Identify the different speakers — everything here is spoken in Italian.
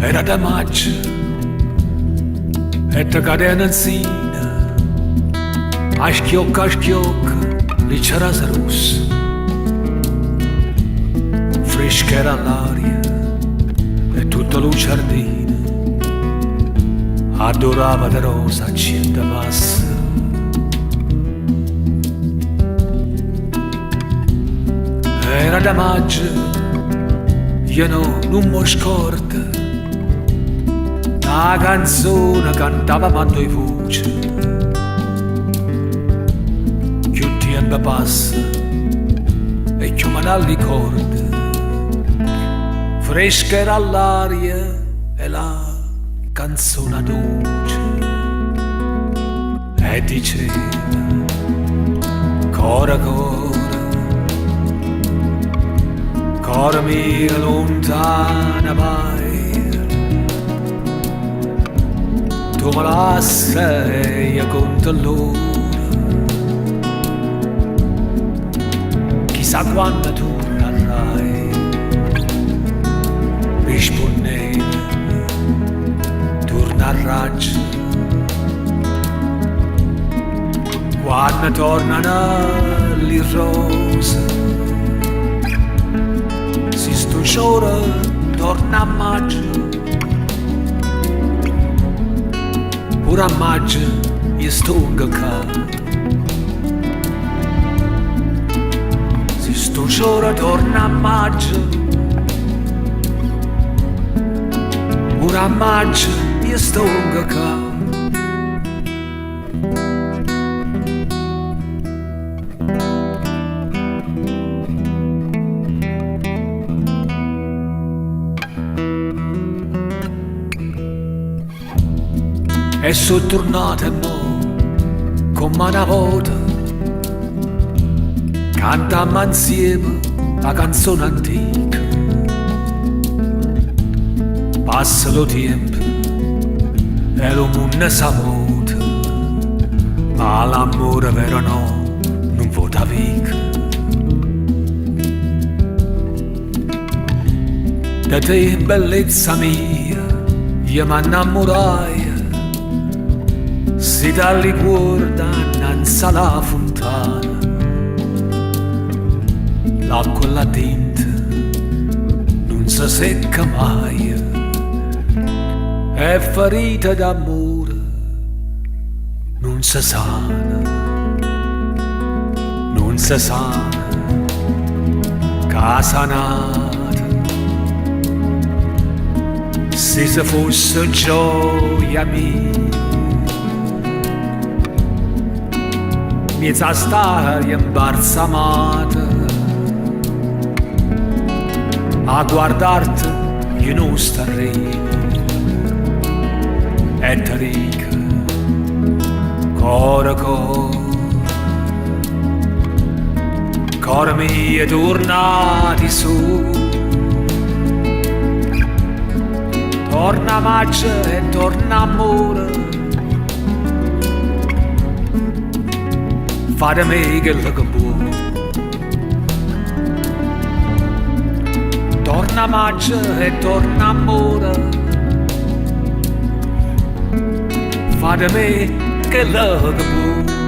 Speaker 1: Era da maggio e te cadena zina, a schiocco, lì c'era rossa, fresca era l'aria e tutta lo giardino, adorava da rosa accenda passa. Era da maggio, io non mi scordo, la canzone cantava quando i voce, più tempo passa e più me la ricordo, fresca era l'aria e la canzone dolce, e diceva cora cora mia lontana vai, tu me la sei a conto l'ora, chissà quando tu tornerai, rispondevi, torna a raggio, quando tornano le rose, si sto giorno torna a maggio, pure a maggio io sto qua. Si sto giorno torna a maggio, pure a maggio io sto qua. E sono tornato mo come una volta, cantammo insieme la canzone antica. Passa lo tempo e lo mondo s'avuta, ma l'amore vero no, non vota mica. Da te bellezza mia, io m'innamorai, si dalle guarda innanzi alla fontana, l'acqua là dentro non si secca mai, è ferita d'amore, non si sana, non si sana, casa nata, se fosse gioia mia. Miezza staria imbalsamata a guardarti io non starei e ti dico cora mia tornati su, torna maggio e torna amore, fate me che lo buono, torna maggio e torna amore, fate me che lo buono.